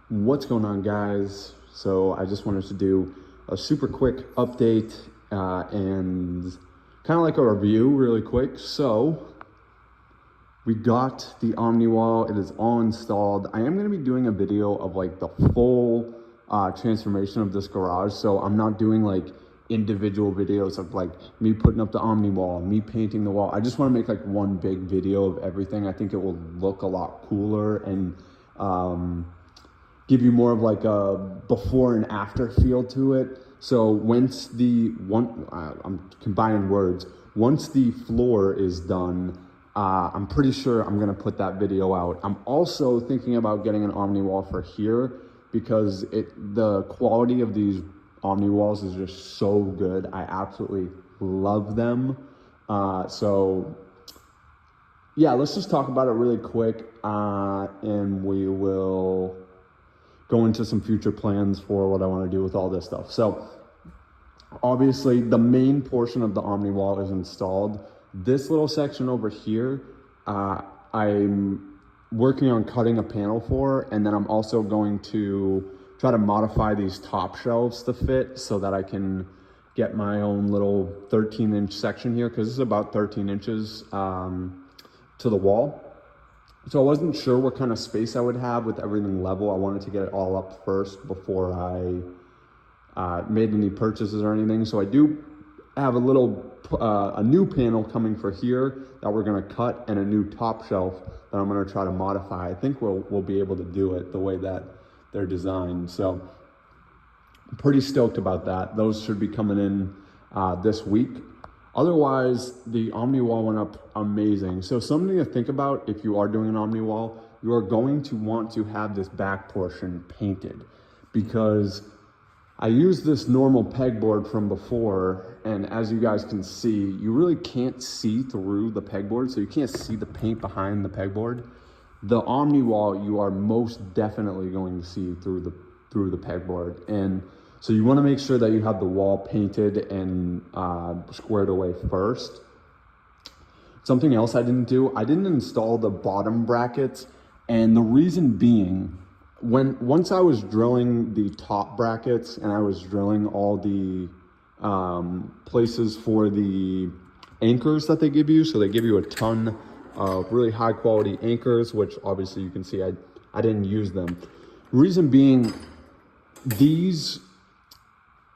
What's going on, guys? So I just wanted to do a super quick update and kind of like a review really quick. So we got the Omniwall. It is all installed. I am going to be doing a video of like the full transformation of this garage. So I'm not doing like individual videos of like me putting up the Omniwall, me painting the wall. I just want to make like one big video of everything. I think it will look a lot cooler and give you more of like a before and after feel to it. So once I'm combining words, once the floor is done, I'm pretty sure I'm gonna put that video out. I'm also thinking about getting an Omniwall for here because the quality of these Omniwalls is just so good. I absolutely love them. So yeah, let's just talk about it really quick, and we will go into some future plans for what I want to do with all this stuff. So obviously the main portion of the Omniwall is installed. This little section over here, I'm working on cutting a panel for, and then I'm also going to try to modify these top shelves to fit so that I can get my own little 13-inch section here, because this is about 13 inches to the wall. So I wasn't sure what kind of space I would have with everything level. I wanted to get it all up first before I made any purchases or anything. So I do have a new panel coming for here that we're gonna cut, and a new top shelf that I'm gonna try to modify. I think we'll be able to do it the way that they're designed. So I'm pretty stoked about that. Those should be coming in this week. Otherwise, the Omniwall went up amazing. So something to think about if you are doing an Omniwall, you are going to want to have this back portion painted, because I used this normal pegboard from before, and as you guys can see, you really can't see through the pegboard, so you can't see the paint behind the pegboard. The Omniwall, you are most definitely going to see through the pegboard, and so you want to make sure that you have the wall painted and squared away first. Something else I didn't do, I didn't install the bottom brackets, and the reason being, once I was drilling the top brackets and I was drilling all the places for the anchors that they give you, so they give you a ton of really high quality anchors, which obviously you can see I didn't use them. Reason being, these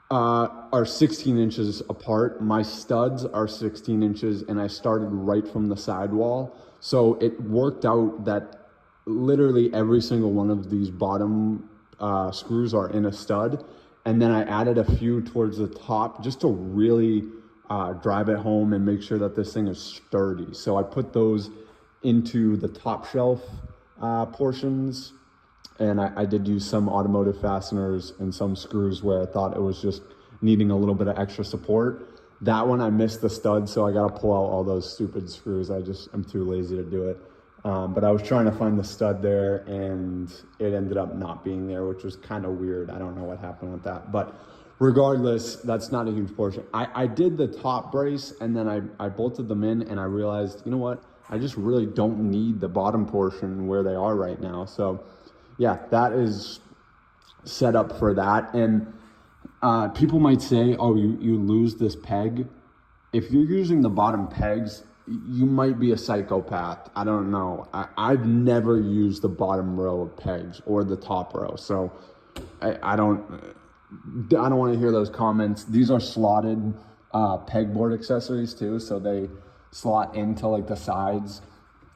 are 16 inches apart. My studs are 16 inches, and I started right from the sidewall. So it worked out that literally every single one of these bottom screws are in a stud. And then I added a few towards the top just to really drive it home and make sure that this thing is sturdy. So I put those into the top shelf portions. And I did use some automotive fasteners and some screws where I thought it was just needing a little bit of extra support. That one I missed the stud, so I got to pull out all those stupid screws. I'm too lazy to do it. But I was trying to find the stud there, and it ended up not being there, which was kind of weird. I don't know what happened with that. But regardless, that's not a huge portion. I did the top brace, and then I bolted them in, and I realized, you know what? I just really don't need the bottom portion where they are right now. So yeah, that is set up for that. And people might say, oh, you lose this peg. If you're using the bottom pegs, you might be a psychopath. I don't know. I've never used the bottom row of pegs or the top row. So I don't want to hear those comments. These are slotted pegboard accessories too. So they slot into like the sides.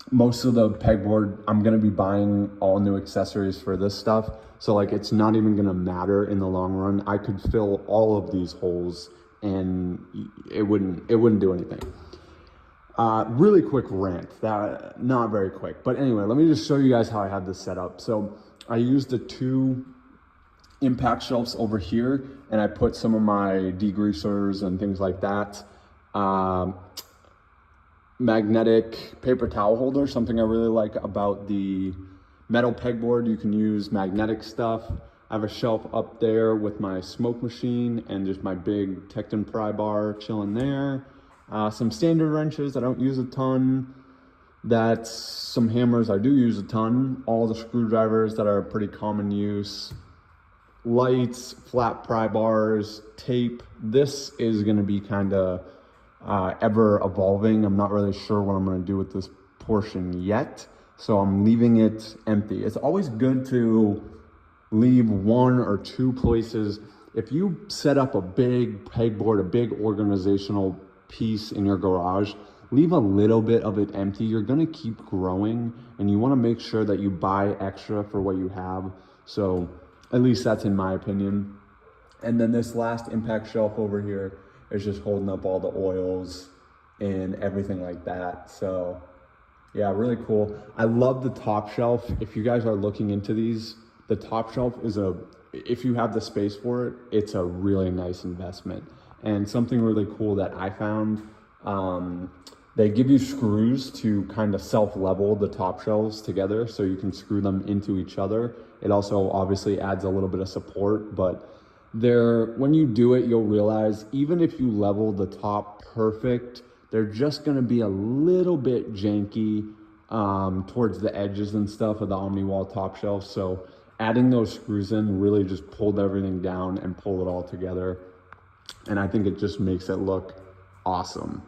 Most of the pegboard, I'm going to be buying all new accessories for this stuff. So like, it's not even going to matter in the long run. I could fill all of these holes and it wouldn't do anything. Really quick rant, that not very quick, but anyway, let me just show you guys how I have this set up. So I used the two impact shelves over here, and I put some of my degreasers and things like that. Magnetic paper towel holder, something I really like about the metal pegboard. You can use magnetic stuff. I have a shelf up there with my smoke machine and just my big Tecton pry bar chilling there. Some standard wrenches, I don't use a ton. That's some hammers I do use a ton. All the screwdrivers that are pretty common use. Lights, flat pry bars, tape. This is going to be kind of ever evolving. I'm not really sure what I'm going to do with this portion yet, so I'm leaving it empty. It's always good to leave one or two places. If you set up a big pegboard, a big organizational piece in your garage, leave a little bit of it empty. You're going to keep growing, and you want to make sure that you buy extra for what you have. So at least that's in my opinion. And then this last impact shelf over here is just holding up all the oils and everything like that. So yeah, really cool. I love the top shelf. If you guys are looking into these, the top shelf is if you have the space for it, it's a really nice investment. And something really cool that I found, they give you screws to kind of self-level the top shelves together so you can screw them into each other. It also obviously adds a little bit of support, but when you do it, you'll realize even if you level the top perfect, they're just gonna be a little bit janky towards the edges and stuff of the Omniwall top shelf. So adding those screws in really just pulled everything down and pull it all together. And I think it just makes it look awesome.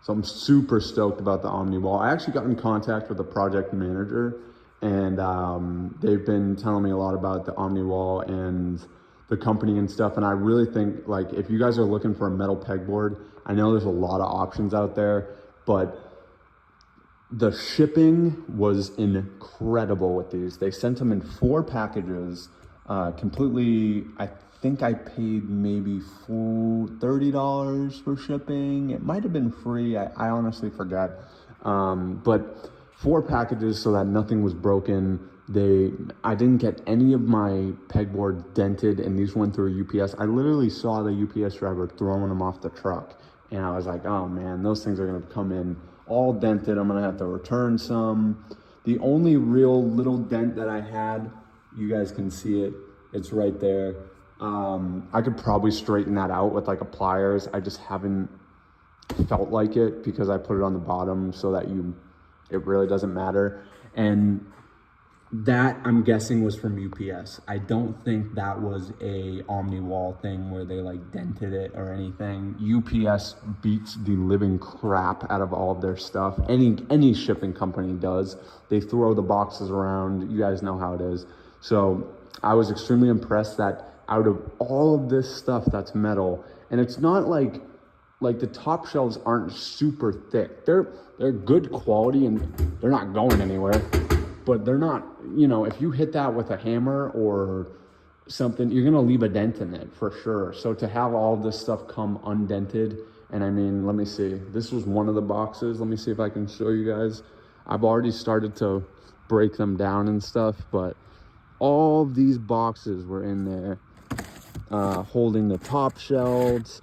So I'm super stoked about the Omniwall. I actually got in contact with the project manager, and they've been telling me a lot about the Omniwall and the company and stuff. And I really think, like, if you guys are looking for a metal pegboard, I know there's a lot of options out there, but the shipping was incredible with these. They sent them in 4 packages, completely. I think I paid maybe full $30 for shipping. It might have been free. I honestly forgot. But 4 packages so that nothing was broken. I didn't get any of my pegboard dented, and these went through a UPS. I literally saw the UPS driver throwing them off the truck, and I was like, oh man, those things are gonna come in all dented. I'm gonna have to return some. The only real little dent that I had, you guys can see it, it's right there. I could probably straighten that out with like a pliers. I just haven't felt like it because I put it on the bottom so that it really doesn't matter. And that, I'm guessing, was from UPS. I don't think that was a Omniwall thing where they like dented it or anything. UPS beats the living crap out of all of their stuff. Any shipping company does. They throw the boxes around. You guys know how it is. So I was extremely impressed that out of all of this stuff that's metal, and it's not like the top shelves aren't super thick. They're good quality and they're not going anywhere. But they're not, if you hit that with a hammer or something, you're gonna leave a dent in it for sure. So to have all this stuff come undented, and I mean, let me see, this was one of the boxes. Let me see if I can show you guys. I've already started to break them down and stuff, but all of these boxes were in there holding the top shelves,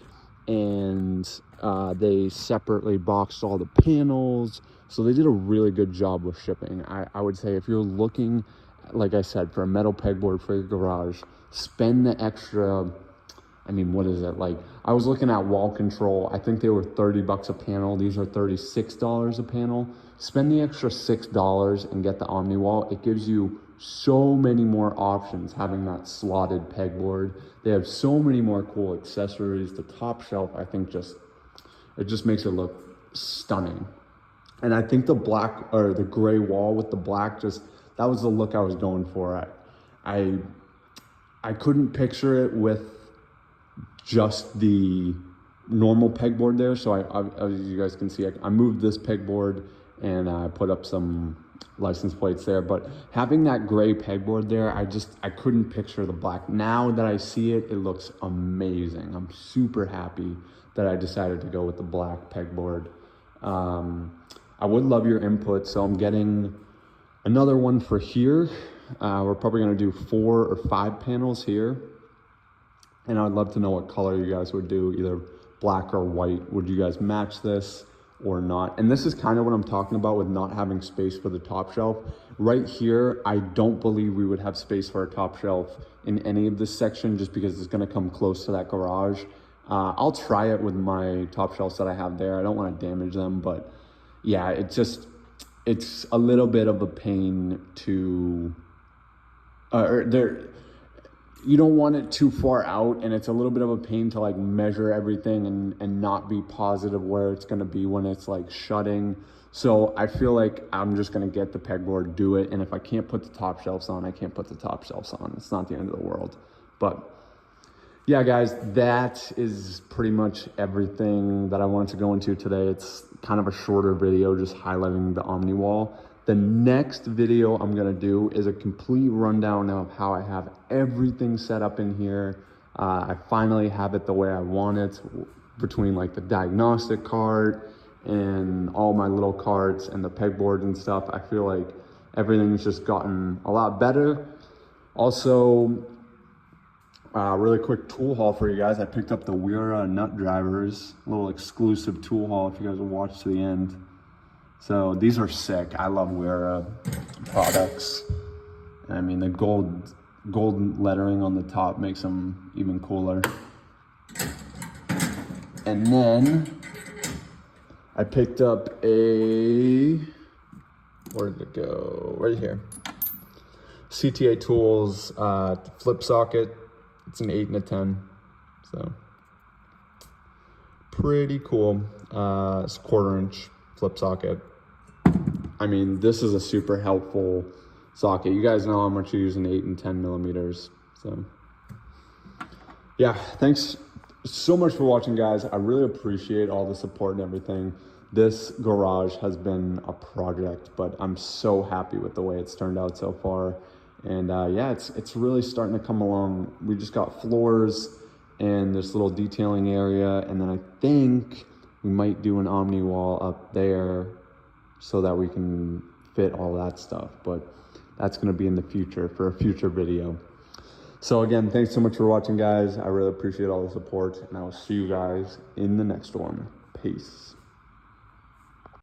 and they separately boxed all the panels. So they did a really good job with shipping. I would say if you're looking, like I said, for a metal pegboard for your garage, spend the extra, I mean, what is it? Like, I was looking at wall control. I think they were $30 a panel. These are $36 a panel. Spend the extra $6 and get the Omniwall. It gives you so many more options having that slotted pegboard. They have so many more cool accessories. The top shelf, I think, it just makes it look stunning. And I think the black or the gray wall with the black, that was the look I was going for. I couldn't picture it with just the normal pegboard there. So as you guys can see, I moved this pegboard and I put up some license plates there. But having that gray pegboard there, I couldn't picture the black. Now that I see it, it looks amazing. I'm super happy that I decided to go with the black pegboard. I would love your input, so I'm getting another one for here. We're probably gonna do 4 or 5 panels here. And I'd love to know what color you guys would do, either black or white. Would you guys match this or not? And this is kind of what I'm talking about with not having space for the top shelf. Right here, I don't believe we would have space for a top shelf in any of this section just because it's gonna come close to that garage. I'll try it with my top shelves that I have there. I don't wanna damage them, but yeah, it's a little bit of a pain to, you don't want it too far out, and it's a little bit of a pain to like measure everything and not be positive where it's going to be when it's like shutting. So I feel like I'm just going to get the pegboard, do it. And if I can't put the top shelves on, I can't put the top shelves on. It's not the end of the world. But yeah, guys, that is pretty much everything that I wanted to go into today. It's kind of a shorter video, just highlighting the Omniwall. The next video I'm gonna do is a complete rundown of how I have everything set up in here. I finally have it the way I want it, between like the diagnostic cart and all my little carts and the pegboard and stuff. I feel like everything's just gotten a lot better. Also, really quick tool haul for you guys. I picked up the Wera nut drivers, a little exclusive tool haul if you guys will watch to the end. So these are sick. I love Wera products. I mean, the gold lettering on the top makes them even cooler. And then I picked up a, where did it go? Right here. CTA Tools flip socket. It's an 8 and a 10, so pretty cool. It's a 1/4 inch flip socket. I mean, this is a super helpful socket. You guys know how much you use an 8 and 10 millimeters. So yeah, thanks so much for watching, guys. I really appreciate all the support and everything. This garage has been a project, but I'm so happy with the way it's turned out so far. And yeah, it's really starting to come along. We just got floors and this little detailing area, and then I think we might do an Omniwall up there so that we can fit all that stuff. But that's gonna be in the future for a future video. So again, thanks so much for watching, guys. I really appreciate all the support, and I will see you guys in the next one. Peace.